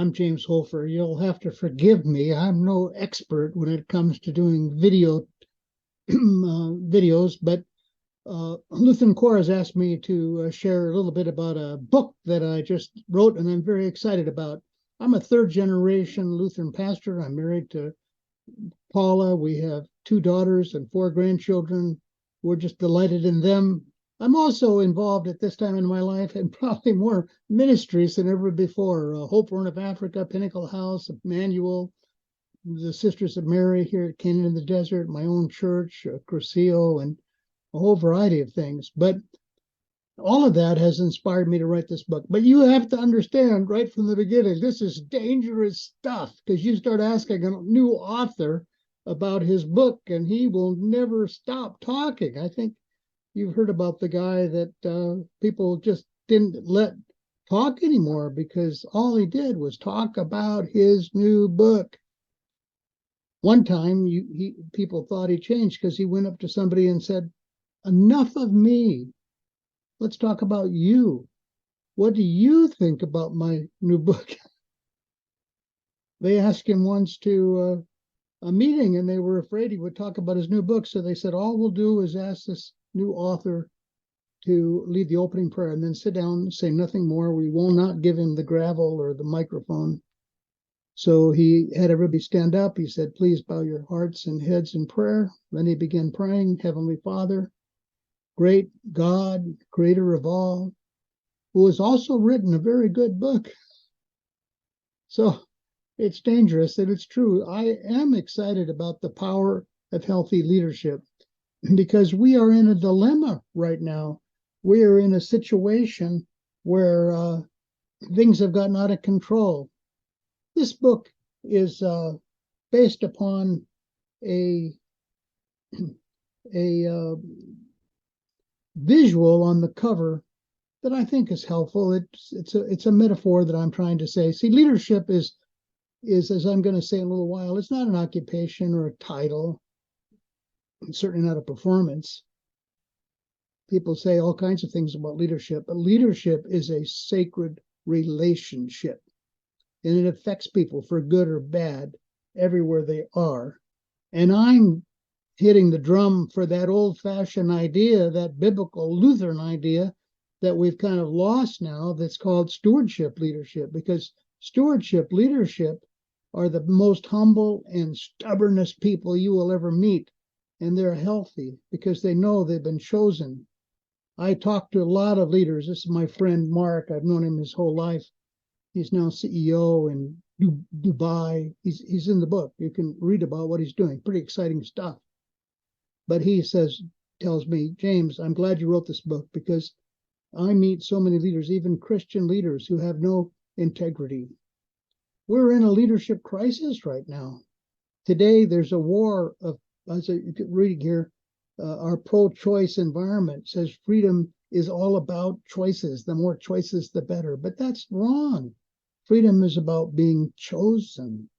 I'm James Hoefer. You'll have to forgive me. I'm no expert when it comes to doing videos, but Lutheran Core has asked me to share a little bit about a book that I just wrote and I'm very excited about. I'm a third generation Lutheran pastor. I'm married to Paula. We have 2 daughters and 4 grandchildren. We're just delighted in them. I'm also involved at this time in my life in probably more ministries than ever before. Hope Horn of Africa, Pinnacle House, Emmanuel, the Sisters of Mary here at Canaan in the Desert, my own church, Crucio, and a whole variety of things. But all of that has inspired me to write this book. But you have to understand right from the beginning, this is dangerous stuff, because you start asking a new author about his book and he will never stop talking. I think you've heard about the guy that people just didn't let talk anymore because all he did was talk about his new book. One time, people thought he changed because he went up to somebody and said, "Enough of me. Let's talk about you. What do you think about my new book?" They asked him once to a meeting and they were afraid he would talk about his new book. So they said, all we'll do is ask this new author to lead the opening prayer and then sit down and say nothing more. We will not give him the gravel or the microphone. So he had everybody stand up. He said, please bow your hearts and heads in prayer. Then he began praying, Heavenly Father, great God, creator of all, who has also written a very good book. So it's dangerous and it's true. I am excited about the power of healthy leadership because we are in a dilemma right now. We are in a situation where things have gotten out of control. This book is based upon a visual on the cover that I think is helpful. It's a metaphor that I'm trying to say. See, leadership is as I'm going to say in a little while, it's not an occupation or a title. It's certainly not a performance. People say all kinds of things about leadership, but leadership is a sacred relationship. And it affects people for good or bad everywhere they are. And I'm hitting the drum for that old-fashioned idea, that biblical Lutheran idea that we've kind of lost now, that's called stewardship leadership, because stewardship leadership are the most humble and stubbornest people you will ever meet. And they're healthy because they know they've been chosen. I talk to a lot of leaders. This is my friend Mark. I've known him his whole life. He's now CEO in Dubai. He's in the book. You can read about what he's doing. Pretty exciting stuff. But he tells me, James, I'm glad you wrote this book because I meet so many leaders, even Christian leaders, who have no integrity. We're in a leadership crisis right now. Today, there's a war of, as I'm reading here, our pro-choice environment says freedom is all about choices. The more choices, the better. But that's wrong. Freedom is about being chosen,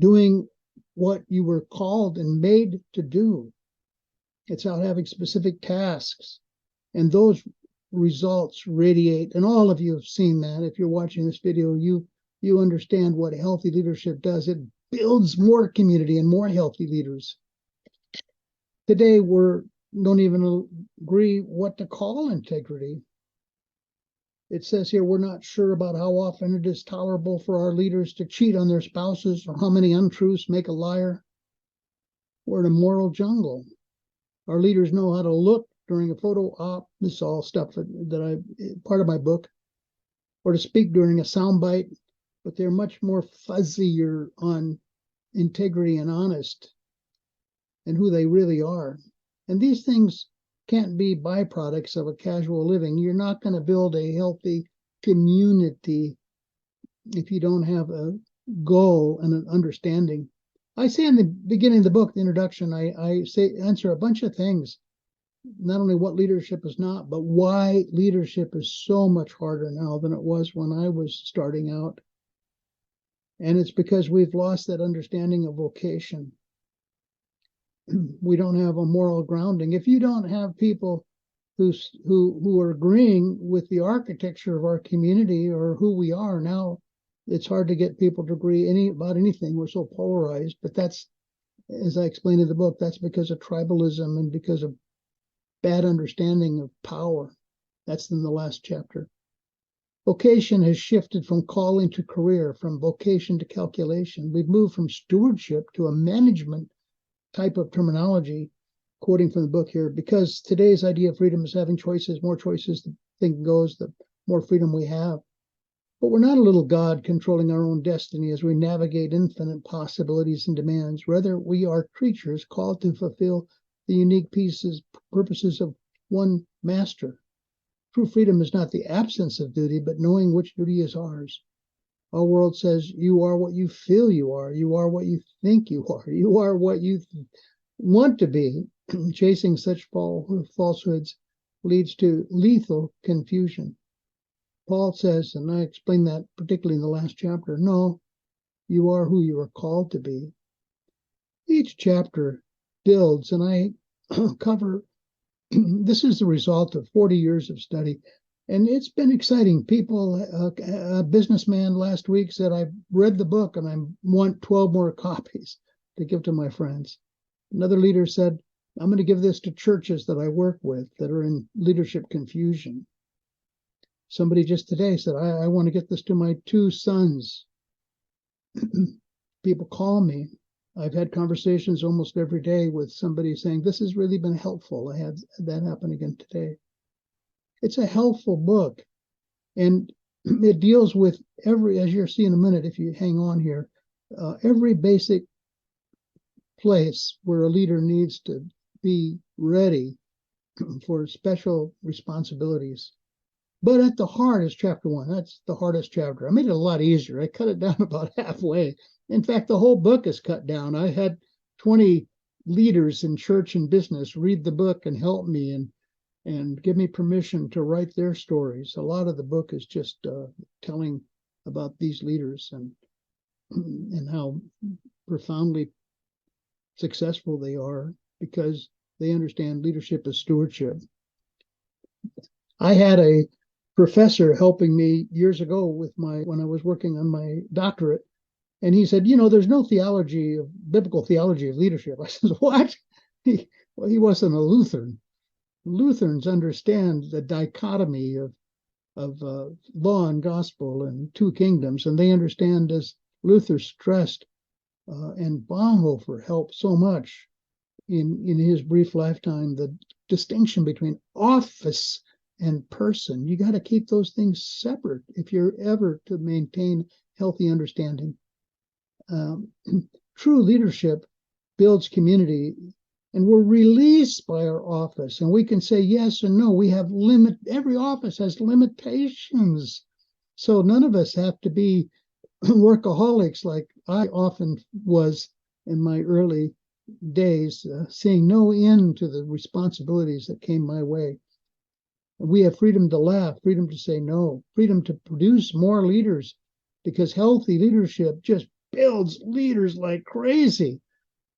doing what you were called and made to do. It's about having specific tasks. And those results radiate. And all of you have seen that. If you're watching this video, you understand what healthy leadership does. It builds more community and more healthy leaders. Today, we don't even agree what to call integrity. It says here, we're not sure about how often it is tolerable for our leaders to cheat on their spouses or how many untruths make a liar. We're in a moral jungle. Our leaders know how to look during a photo op. This is all stuff part of my book, or to speak during a soundbite, but they're much more fuzzier on integrity and honest and who they really are. And these things can't be byproducts of a casual living. You're not going to build a healthy community if you don't have a goal and an understanding. I say in the beginning of the book, the introduction, I answer a bunch of things. Not only what leadership is not, but why leadership is so much harder now than it was when I was starting out. And it's because we've lost that understanding of vocation. We don't have a moral grounding. If you don't have people who are agreeing with the architecture of our community or who we are now, It's hard to get people to agree about anything. We're so polarized, but that's, as I explained in the book, that's because of tribalism and because of bad understanding of power. That's in the last chapter. Vocation has shifted from calling to career, from vocation to calculation. We've moved from stewardship to a management type of terminology, quoting from the book here, because today's idea of freedom is having choices, more choices, the thing goes, the more freedom we have. But we're not a little God controlling our own destiny as we navigate infinite possibilities and demands. Rather, we are creatures called to fulfill the unique purposes of one master. True freedom is not the absence of duty, but knowing which duty is ours. Our world says you are what you feel you are. You are what you think you are. You are what you want to be. Chasing such falsehoods leads to lethal confusion. Paul says, and I explain that particularly in the last chapter, no, you are who you are called to be. Each chapter builds, and I cover, this is the result of 40 years of study, and it's been exciting. People, a businessman last week said, I've read the book and I want 12 more copies to give to my friends. Another leader said, I'm going to give this to churches that I work with that are in leadership confusion. Somebody just today said, I want to get this to my 2 sons. People call me. I've had conversations almost every day with somebody saying, this has really been helpful. I had that happen again today. It's a helpful book. And it deals with every, as you'll see in a minute, if you hang on here, every basic place where a leader needs to be ready for special responsibilities. But at the heart is chapter 1. That's the hardest chapter. I made it a lot easier. I cut it down about halfway. In fact, the whole book is cut down. I had 20 leaders in church and business read the book and help me and give me permission to write their stories. A lot of the book is just telling about these leaders and how profoundly successful they are because they understand leadership is stewardship. I had a professor helping me years ago when I was working on my doctorate, and he said, there's no biblical theology of leadership. I said, what? He wasn't a Lutheran. Lutherans understand the dichotomy of law and gospel and 2 kingdoms, and they understand, as Luther stressed, and Bonhoeffer helped so much in his brief lifetime, the distinction between office and person. You got to keep those things separate if you're ever to maintain healthy understanding. True leadership builds community, and we're released by our office, and we can say yes or no. We have every office has limitations, so none of us have to be workaholics like I often was in my early days, seeing no end to the responsibilities that came my way. We have freedom to laugh, freedom to say no, freedom to produce more leaders, because healthy leadership just builds leaders like crazy,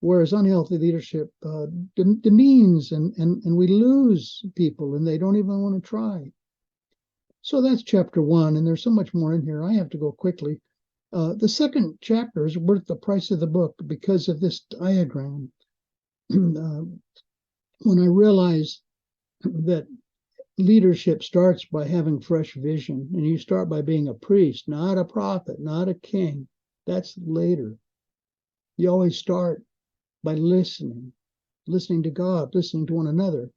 whereas unhealthy leadership demeans and we lose people and they don't even want to try. So that's chapter 1, and there's so much more in here. I have to go quickly. The second chapter is worth the price of the book because of this diagram. When I realized that leadership starts by having fresh vision, and you start by being a priest, not a prophet, not a king. That's later. You always start by listening to God, listening to one another,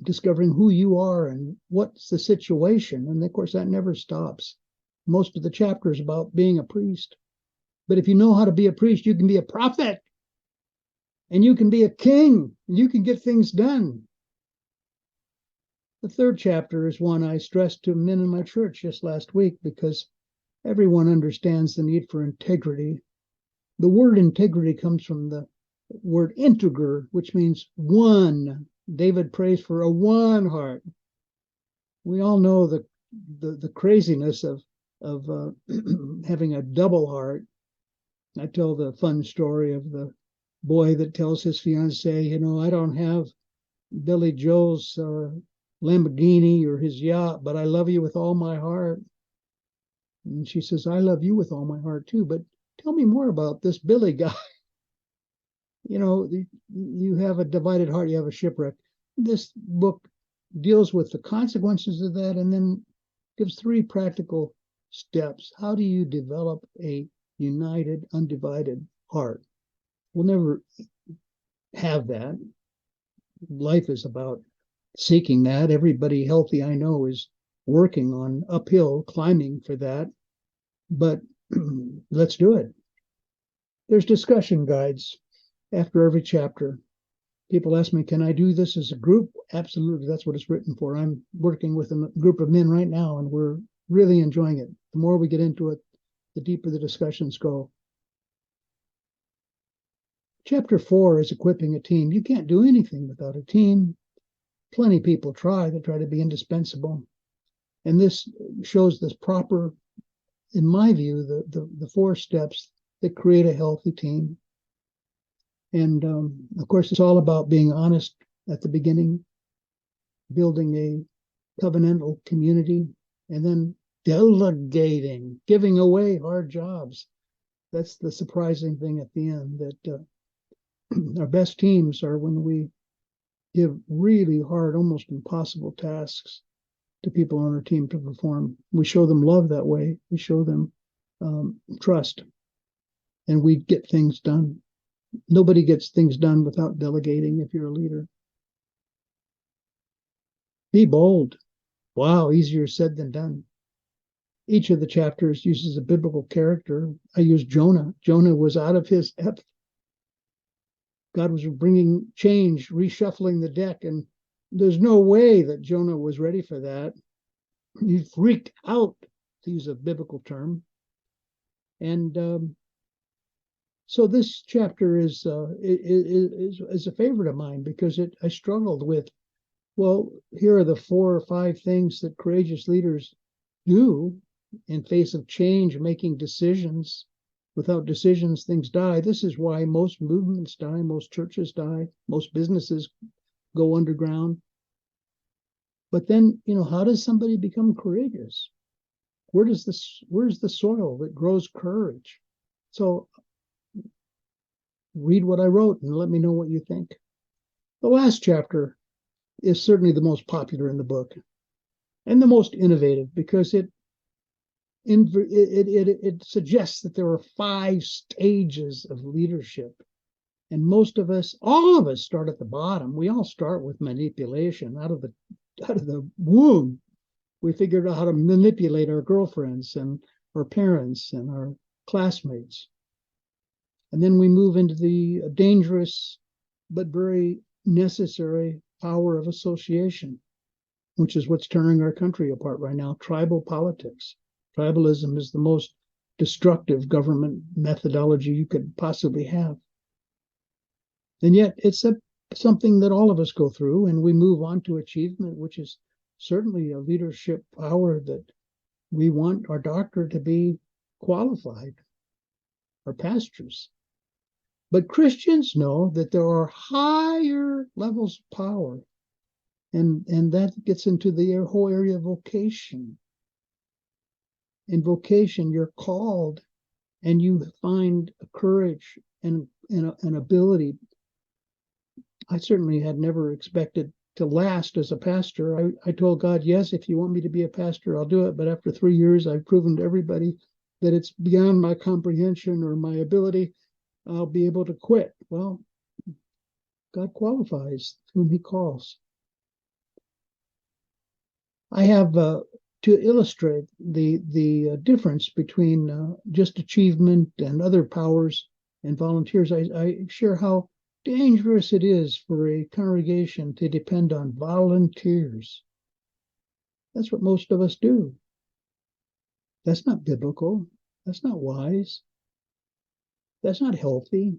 discovering who you are and what's the situation. And of course, that never stops. Most of the chapter is about being a priest. But if you know how to be a priest, you can be a prophet, and you can be a king, and you can get things done. The third chapter is one I stressed to men in my church just last week because everyone understands the need for integrity. The word integrity comes from the word integer, which means one. David prays for a one heart. We all know the craziness of having a double heart. I tell the fun story of the boy that tells his fiancée, I don't have Billy Joel's Lamborghini or his yacht, but I love you with all my heart. And she says, I love you with all my heart too, but tell me more about this Billy guy. You have a divided heart, you have a shipwreck. This book deals with the consequences of that and then gives 3 practical steps. How do you develop a united, undivided heart? We'll never have that. Life is about seeking that. Everybody healthy I know is working on uphill, climbing for that. But let's do it. There's discussion guides after every chapter. People ask me, can I do this as a group? Absolutely, that's what it's written for. I'm working with a group of men right now, and we're really enjoying it. The more we get into it, the deeper the discussions go. Chapter 4 is equipping a team. You can't do anything without a team. Plenty of people try. They try to be indispensable. And this shows this proper, in my view, the 4 steps that create a healthy team. And of course, it's all about being honest at the beginning, building a covenantal community, and then delegating, giving away hard jobs. That's the surprising thing at the end, that our best teams are when we give really hard, almost impossible tasks to people on our team to perform. We show them love that way. We show them trust, and we get things done. Nobody gets things done without delegating if you're a leader. Be bold. Wow, easier said than done. Each of the chapters uses a biblical character. I use Jonah. Jonah was out of his depth. God was bringing change, reshuffling the deck, and there's no way that Jonah was ready for that. He freaked out, to use a biblical term. And so this chapter is a favorite of mine because I struggled with, well, here are the 4 or 5 things that courageous leaders do in face of change, making decisions. Without decisions, things die. This is why most movements die, most churches die, most businesses go underground. But then, how does somebody become courageous? Where's the soil that grows courage? So read what I wrote and let me know what you think. The last chapter is certainly the most popular in the book and the most innovative because it suggests that there are 5 stages of leadership. And most of us, all of us, start at the bottom. We all start with manipulation. Out of the womb, we figured out how to manipulate our girlfriends and our parents and our classmates. And then we move into the dangerous but very necessary power of association, which is what's tearing our country apart right now, tribal politics. Tribalism is the most destructive government methodology you could possibly have. And yet it's something that all of us go through, and we move on to achievement, which is certainly a leadership power that we want our doctor to be qualified, our pastors. But Christians know that there are higher levels of power, and that gets into the whole area of vocation. In vocation, you're called, and you find courage and an ability. I certainly had never expected to last as a pastor. I told God, yes, if you want me to be a pastor, I'll do it. But after 3 years, I've proven to everybody that it's beyond my comprehension or my ability. I'll be able to quit. Well, God qualifies whom he calls. I have, to illustrate the difference between just achievement and other powers and volunteers, I share how dangerous it is for a congregation to depend on volunteers. That's what most of us do. That's not biblical. That's not wise. That's not healthy,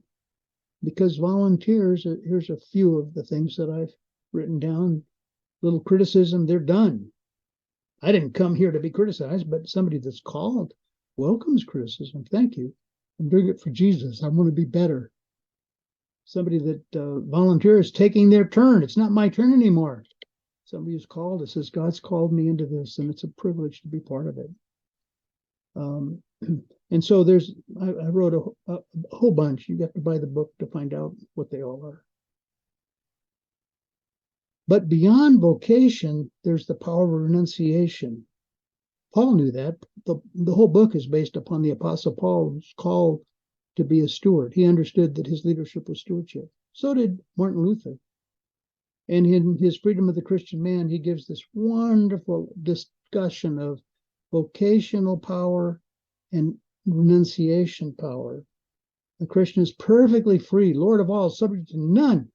because volunteers, here's a few of the things that I've written down. Little criticism, they're done. I didn't come here to be criticized, but somebody that's called welcomes criticism. Thank you. I'm doing it for Jesus. I want to be better. Somebody that volunteers taking their turn. It's not my turn anymore. Somebody who's called, it says, God's called me into this, and it's a privilege to be part of it. And so I wrote a whole bunch. You have to buy the book to find out what they all are. But beyond vocation, there's the power of renunciation. Paul knew that. The whole book is based upon the Apostle Paul's call to be a steward. He understood that his leadership was stewardship. So did Martin Luther. And in his Freedom of the Christian Man, he gives this wonderful discussion of vocational power and renunciation power. The Christian is perfectly free, Lord of all, subject to none.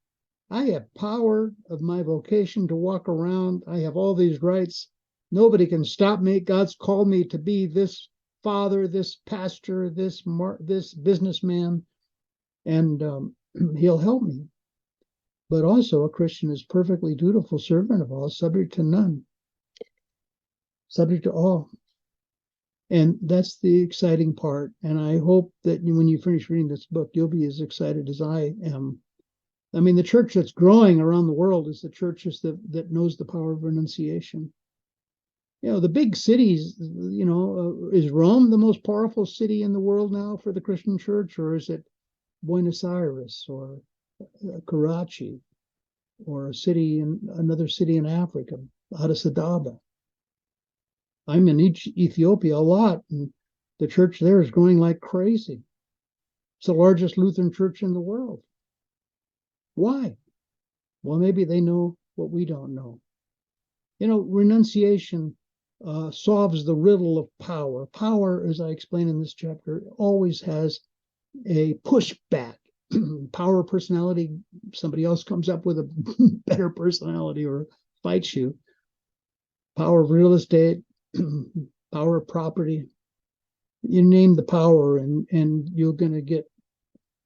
I have power of my vocation to walk around. I have all these rights. Nobody can stop me. God's called me to be this father, this pastor, this businessman, and he'll help me. But also a Christian is perfectly dutiful servant of all, subject to none, subject to all. And that's the exciting part. And I hope that when you finish reading this book, you'll be as excited as I am. I mean, the church that's growing around the world is the churches that knows the power of renunciation. You know, the big cities, is Rome the most powerful city in the world now for the Christian church, or is it Buenos Aires or Karachi or another city in Africa, Addis Ababa? I'm in Ethiopia a lot, and the church there is growing like crazy. It's the largest Lutheran church in the world. Why? Well, maybe they know what we don't know. Renunciation solves the riddle of power. Power, as I explain in this chapter, always has a pushback. Power of personality, somebody else comes up with a better personality or fights you. Power of real estate, power of property. You name the power, and you're going to get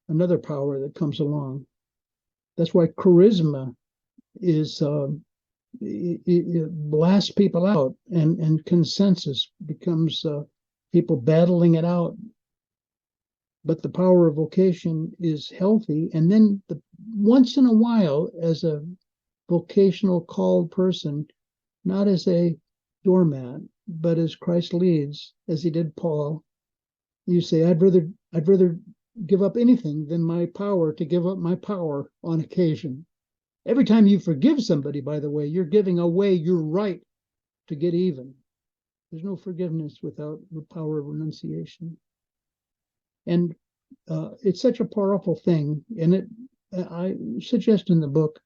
another power that comes along. That's why charisma is it blasts people out, and consensus becomes people battling it out. But the power of vocation is healthy, and then once in a while, as a vocational called person, not as a doormat, but as Christ leads, as he did Paul, you say, I'd rather give up anything than my power to give up my power on occasion. Every time you forgive somebody, by the way, you're giving away your right to get even. There's no forgiveness without the power of renunciation. And it's such a powerful thing. And I suggest in the book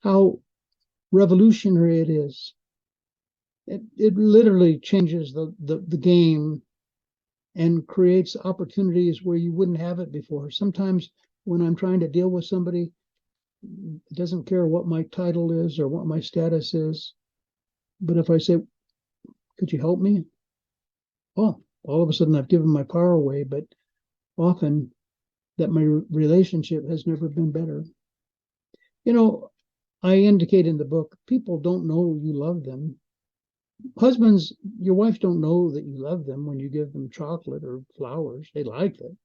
how revolutionary it is. It literally changes the game and creates opportunities where you wouldn't have it before. Sometimes when I'm trying to deal with somebody, it doesn't care what my title is or what my status is. But if I say, could you help me? Oh, all of a sudden I've given my power away, but often that my relationship has never been better. I indicate in the book, people don't know you love them. Husbands, your wife don't know that you love them when you give them chocolate or flowers. They like it.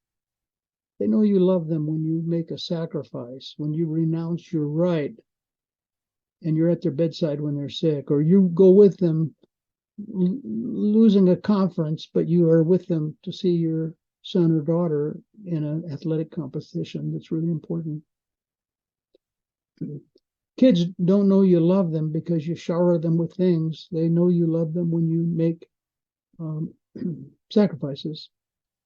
They know you love them when you make a sacrifice, when you renounce your right and you're at their bedside when they're sick, or you go with them losing a conference, but you are with them to see your son or daughter in an athletic competition that's really important. Kids don't know you love them because you shower them with things. They know you love them when you make sacrifices.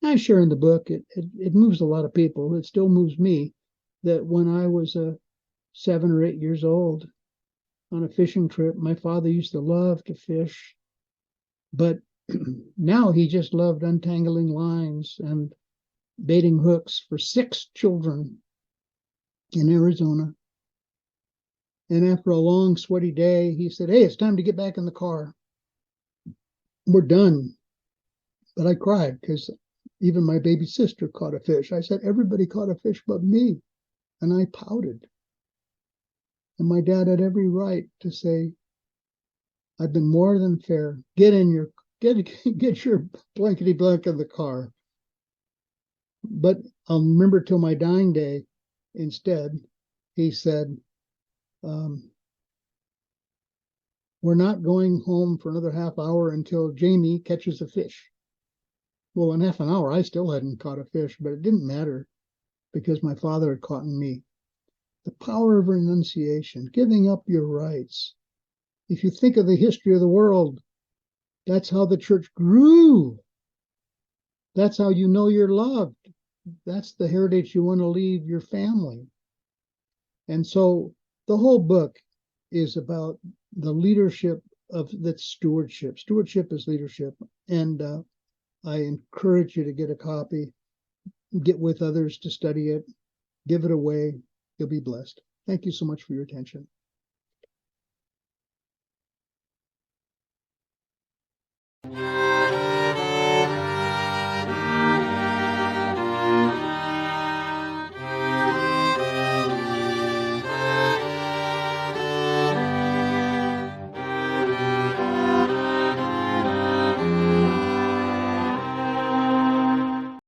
I share in the book, it moves a lot of people. It still moves me that when I was 7 or 8 years old on a fishing trip, my father used to love to fish, but now he just loved untangling lines and baiting hooks for 6 children in Arizona. And after a long, sweaty day, he said, hey, it's time to get back in the car. We're done. But I cried because even my baby sister caught a fish. I said, everybody caught a fish but me. And I pouted. And my dad had every right to say, I've been more than fair. Get your blankety blank in the car. But I'll remember till my dying day, instead, he said, we're not going home for another half hour until Jamie catches a fish. Well, in half an hour, I still hadn't caught a fish, but it didn't matter because my father had caught me. The power of renunciation, giving up your rights. If you think of the history of the world, that's how the church grew. That's how you know you're loved. That's the heritage you want to leave your family. And so the whole book is about the leadership of that stewardship. Stewardship is leadership. And I encourage you to get a copy, get with others to study it, give it away. You'll be blessed. Thank you so much for your attention.